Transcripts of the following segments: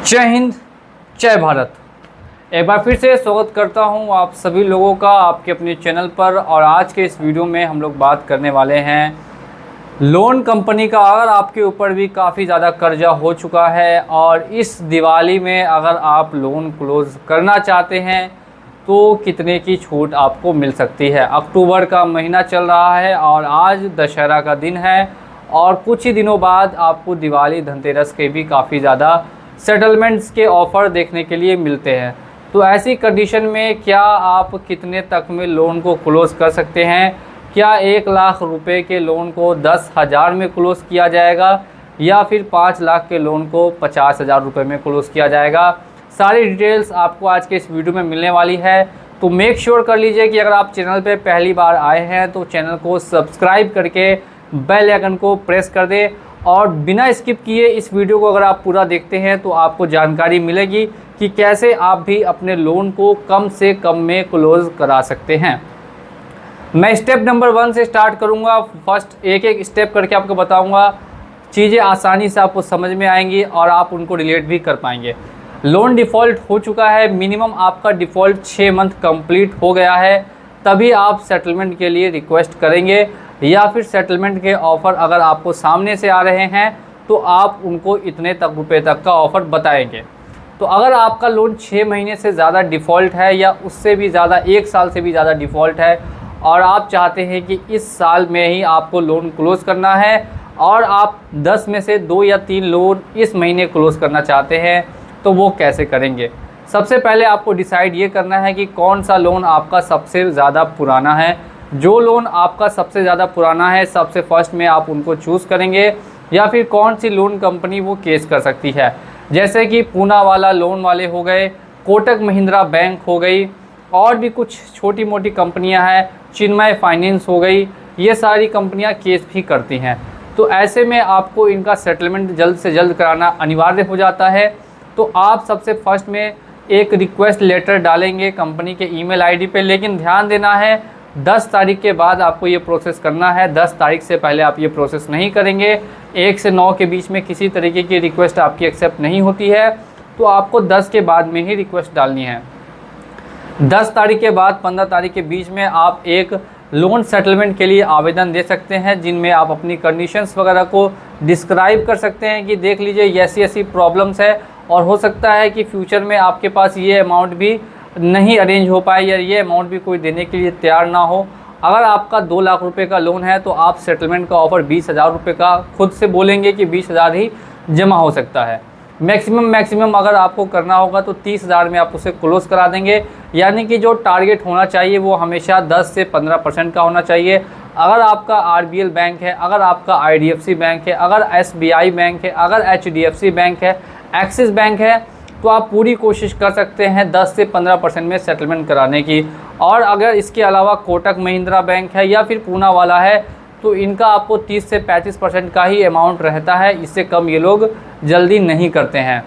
जय हिंद, जय भारत। एक बार फिर से स्वागत करता हूं आप सभी लोगों का आपके अपने चैनल पर। और आज के इस वीडियो में हम लोग बात करने वाले हैं लोन कंपनी का। अगर आपके ऊपर भी काफ़ी ज़्यादा कर्जा हो चुका है और इस दिवाली में अगर आप लोन क्लोज़ करना चाहते हैं तो कितने की छूट आपको मिल सकती है। अक्टूबर का महीना चल रहा है और आज दशहरा का दिन है और कुछ ही दिनों बाद आपको दिवाली धनतेरस के भी काफ़ी ज़्यादा सेटलमेंट्स के ऑफ़र देखने के लिए मिलते हैं। तो ऐसी कंडीशन में क्या आप कितने तक में लोन को क्लोज़ कर सकते हैं? क्या 1 लाख रुपए के लोन को 10,000 में क्लोज़ किया जाएगा या फिर 5 लाख के लोन को 50,000 रुपये में क्लोज़ किया जाएगा? सारी डिटेल्स आपको आज के इस वीडियो में मिलने वाली है। तो मेक श्योर कर लीजिए कि अगर आप चैनल पर पहली बार आए हैं तो चैनल को सब्सक्राइब करके बेल आइकन को प्रेस कर दें और बिना स्किप किए इस वीडियो को अगर आप पूरा देखते हैं तो आपको जानकारी मिलेगी कि कैसे आप भी अपने लोन को कम से कम में क्लोज़ करा सकते हैं। मैं स्टेप नंबर 1 से स्टार्ट करूंगा। फर्स्ट एक एक स्टेप करके आपको बताऊंगा। चीज़ें आसानी से आपको समझ में आएंगी और आप उनको रिलेट भी कर पाएंगे। लोन डिफ़ॉल्ट हो चुका है, मिनिमम आपका डिफ़ॉल्ट 6 मंथ कंप्लीट हो गया है, तभी आप सेटलमेंट के लिए रिक्वेस्ट करेंगे या फिर सेटलमेंट के ऑफ़र अगर आपको सामने से आ रहे हैं तो आप उनको इतने तक रुपए तक का ऑफ़र बताएंगे। तो अगर आपका लोन 6 महीने से ज़्यादा डिफ़ॉल्ट है या उससे भी ज़्यादा 1 साल से भी ज़्यादा डिफ़ॉल्ट है और आप चाहते हैं कि इस साल में ही आपको लोन क्लोज़ करना है और आप 10 में से 2 या 3 लोन इस महीने क्लोज़ करना चाहते हैं तो वो कैसे करेंगे? सबसे पहले आपको डिसाइड ये करना है कि कौन सा लोन आपका सबसे ज़्यादा पुराना है। जो लोन आपका सबसे ज़्यादा पुराना है सबसे फर्स्ट में आप उनको चूज़ करेंगे या फिर कौन सी लोन कंपनी वो केस कर सकती है, जैसे कि पूना वाला लोन वाले हो गए, कोटक महिंद्रा बैंक हो गई और भी कुछ छोटी मोटी कंपनियां हैं, चिन्मय फाइनेंस हो गई, ये सारी कंपनियां केस भी करती हैं। तो ऐसे में आपको इनका सेटलमेंट जल्द से जल्द कराना अनिवार्य हो जाता है। तो आप सबसे फर्स्ट में एक रिक्वेस्ट लेटर डालेंगे कंपनी के ईमेल आईडी पे, लेकिन ध्यान देना है 10 तारीख के बाद आपको ये प्रोसेस करना है। 10 तारीख से पहले आप ये प्रोसेस नहीं करेंगे। 1 से 9 के बीच में किसी तरीके की रिक्वेस्ट आपकी एक्सेप्ट नहीं होती है, तो आपको 10 के बाद में ही रिक्वेस्ट डालनी है। 10 तारीख के बाद 15 तारीख के बीच में आप एक लोन सेटलमेंट के लिए आवेदन दे सकते हैं, जिनमें आप अपनी कंडीशंस वगैरह को डिस्क्राइब कर सकते हैं कि देख लीजिए ऐसी ऐसी प्रॉब्लम्स है और हो सकता है कि फ्यूचर में आपके पास ये अमाउंट भी नहीं अरेंज हो पाए या ये अमाउंट भी कोई देने के लिए तैयार ना हो। अगर आपका 2 लाख रुपए का लोन है तो आप सेटलमेंट का ऑफ़र 20,000 रुपये का खुद से बोलेंगे कि 20,000 ही जमा हो सकता है। मैक्सिमम अगर आपको करना होगा तो 30,000 में आप उसे क्लोज़ करा देंगे। यानी कि जो टारगेट होना चाहिए वो हमेशा 10 से 15% का होना चाहिए। अगर आपका RBL बैंक है, अगर आपका IDFC बैंक है, अगर SBI बैंक है, अगर HDFC बैंक है, एक्सिस बैंक है, तो आप पूरी कोशिश कर सकते हैं 10 से 15% में सेटलमेंट कराने की। और अगर इसके अलावा कोटक महिंद्रा बैंक है या फिर पूना वाला है तो इनका आपको 30 से 35% का ही अमाउंट रहता है, इससे कम ये लोग जल्दी नहीं करते हैं।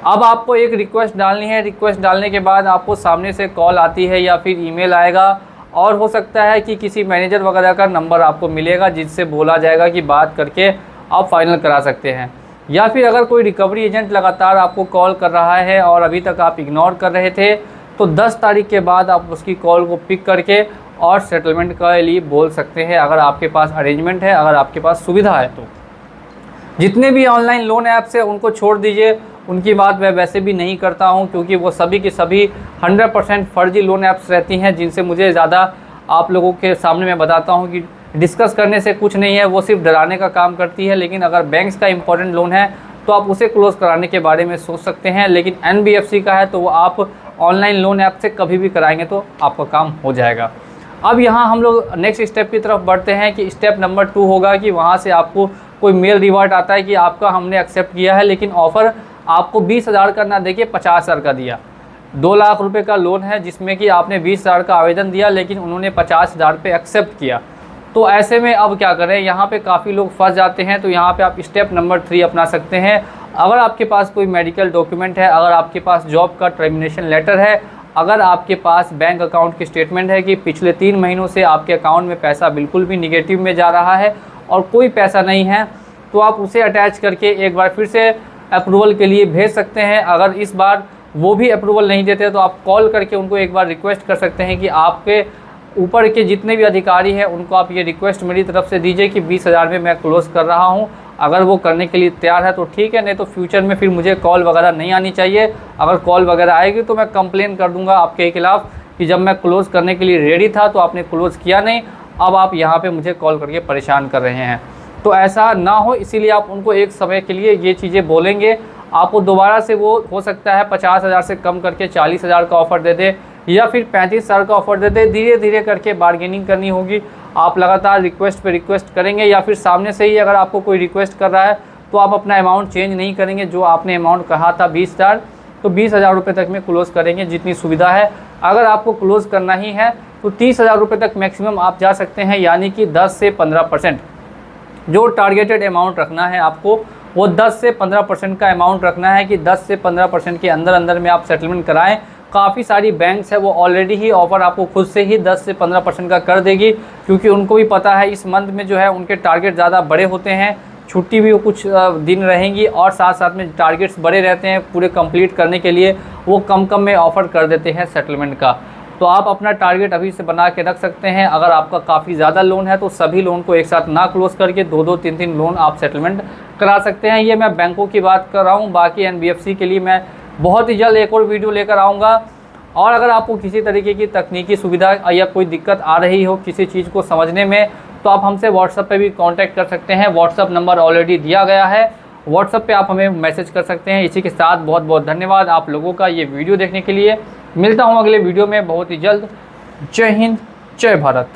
अब आपको एक रिक्वेस्ट डालनी है। रिक्वेस्ट डालने के बाद आपको सामने से कॉल आती है या फिर ईमेल आएगा और हो सकता है कि किसी मैनेजर वगैरह का नंबर आपको मिलेगा जिससे बोला जाएगा कि बात करके आप फाइनल करा सकते हैं। या फिर अगर कोई रिकवरी एजेंट लगातार आपको कॉल कर रहा है और अभी तक आप इग्नोर कर रहे थे तो 10 तारीख के बाद आप उसकी कॉल को पिक करके और सेटलमेंट के लिए बोल सकते हैं, अगर आपके पास अरेंजमेंट है, अगर आपके पास सुविधा है। तो जितने भी ऑनलाइन लोन ऐप्स हैं उनको छोड़ दीजिए, उनकी बात मैं वैसे भी नहीं करता हूं क्योंकि वो सभी की सभी 100% फर्जी लोन ऐप्स रहती हैं, जिनसे मुझे ज़्यादा आप लोगों के सामने मैं बताता हूं कि डिस्कस करने से कुछ नहीं है, वो सिर्फ डराने का काम करती है। लेकिन अगर बैंक्स का इंपॉर्टेंट लोन है तो आप उसे क्लोज़ कराने के बारे में सोच सकते हैं, लेकिन NBFC का है तो वो आप ऑनलाइन लोन ऐप से कभी भी कराएंगे तो आपका काम हो जाएगा। अब यहाँ हम लोग नेक्स्ट स्टेप की तरफ बढ़ते हैं कि स्टेप नंबर 2 होगा कि वहाँ से आपको कोई मेल रिवर्ट आता है कि आपका हमने एक्सेप्ट किया है, लेकिन ऑफ़र आपको 20,000 का ना देके 50,000 का दिया। 2 लाख रुपए का लोन है जिसमें कि आपने 20,000 का आवेदन दिया, लेकिन उन्होंने 50,000 पे एक्सेप्ट किया। तो ऐसे में अब क्या करें? यहाँ पे काफ़ी लोग फंस जाते हैं। तो यहाँ पे आप स्टेप नंबर 3 अपना सकते हैं। अगर आपके पास कोई मेडिकल डॉक्यूमेंट है, अगर आपके पास जॉब का टर्मिनेशन लेटर है, अगर आपके पास बैंक अकाउंट की स्टेटमेंट है कि पिछले 3 महीनों से आपके अकाउंट में पैसा बिल्कुल भी निगेटिव में जा रहा है और कोई पैसा नहीं है, तो आप उसे अटैच करके एक बार फिर से अप्रूवल के लिए भेज सकते हैं। अगर इस बार वो भी अप्रूवल नहीं देते तो आप कॉल करके उनको एक बार रिक्वेस्ट कर सकते हैं कि आपके ऊपर के जितने भी अधिकारी हैं उनको आप ये रिक्वेस्ट मेरी तरफ से दीजिए कि 20,000 में मैं क्लोज़ कर रहा हूँ। अगर वो करने के लिए तैयार है तो ठीक है, नहीं तो फ्यूचर में फिर मुझे कॉल वगैरह नहीं आनी चाहिए। अगर कॉल वगैरह आएगी तो मैं कंप्लेन कर दूंगा आपके खिलाफ़ कि जब मैं क्लोज़ करने के लिए रेडी था तो आपने क्लोज़ किया नहीं, अब आप यहाँ पे मुझे कॉल करके परेशान कर रहे हैं। तो ऐसा ना हो, इसीलिए आप उनको एक समय के लिए ये चीज़ें बोलेंगे। आपको दोबारा से वो हो सकता है 50,000 से कम करके 40,000 का ऑफ़र दे दे या फिर 35,000 का ऑफ़र दे दे। धीरे धीरे करके बार्गेनिंग करनी होगी। आप लगातार रिक्वेस्ट पे रिक्वेस्ट करेंगे या फिर सामने से ही अगर आपको कोई रिक्वेस्ट कर रहा है तो आप अपना अमाउंट चेंज नहीं करेंगे। जो आपने अमाउंट कहा था 20,000 तो 20,000 रुपये तक में क्लोज़ करेंगे जितनी सुविधा है। अगर आपको क्लोज़ करना ही है तो 30,000 रुपये तक मैक्सिमम आप जा सकते हैं, यानी कि 10 से 15% जो टारगेटेड अमाउंट रखना है आपको वो 10 से 15% का अमाउंट रखना है कि 10 से 15% के अंदर अंदर में आप सेटलमेंट कराएं। काफ़ी सारी बैंक्स है वो ऑलरेडी ही ऑफ़र आपको खुद से ही 10 से 15% का कर देगी, क्योंकि उनको भी पता है इस मंथ में जो है उनके टारगेट ज़्यादा बड़े होते हैं, छुट्टी भी कुछ दिन रहेंगी और साथ साथ में टारगेट्स बड़े रहते हैं पूरे कंप्लीट करने के लिए, वो कम कम में ऑफ़र कर देते हैं सेटलमेंट का। तो आप अपना टारगेट अभी से बना के रख सकते हैं। अगर आपका काफ़ी ज़्यादा लोन है तो सभी लोन को एक साथ ना क्लोज़ करके 2-2, 3-3 लोन आप सेटलमेंट करा सकते हैं। ये मैं बैंकों की बात कर रहा हूँ। बाकी NBFC के लिए मैं बहुत ही जल्द एक और वीडियो लेकर आऊँगा। और अगर आपको किसी तरीके की तकनीकी सुविधा या कोई दिक्कत आ रही हो किसी चीज़ को समझने में तो आप हमसे व्हाट्सएप पे भी कांटेक्ट कर सकते हैं। व्हाट्सएप नंबर ऑलरेडी दिया गया है, व्हाट्सएप पे आप हमें मैसेज कर सकते हैं। इसी के साथ बहुत बहुत धन्यवाद आप लोगों का ये वीडियो देखने के लिए। मिलता हूँ अगले वीडियो में बहुत ही जल्द। जय हिंद, जय भारत।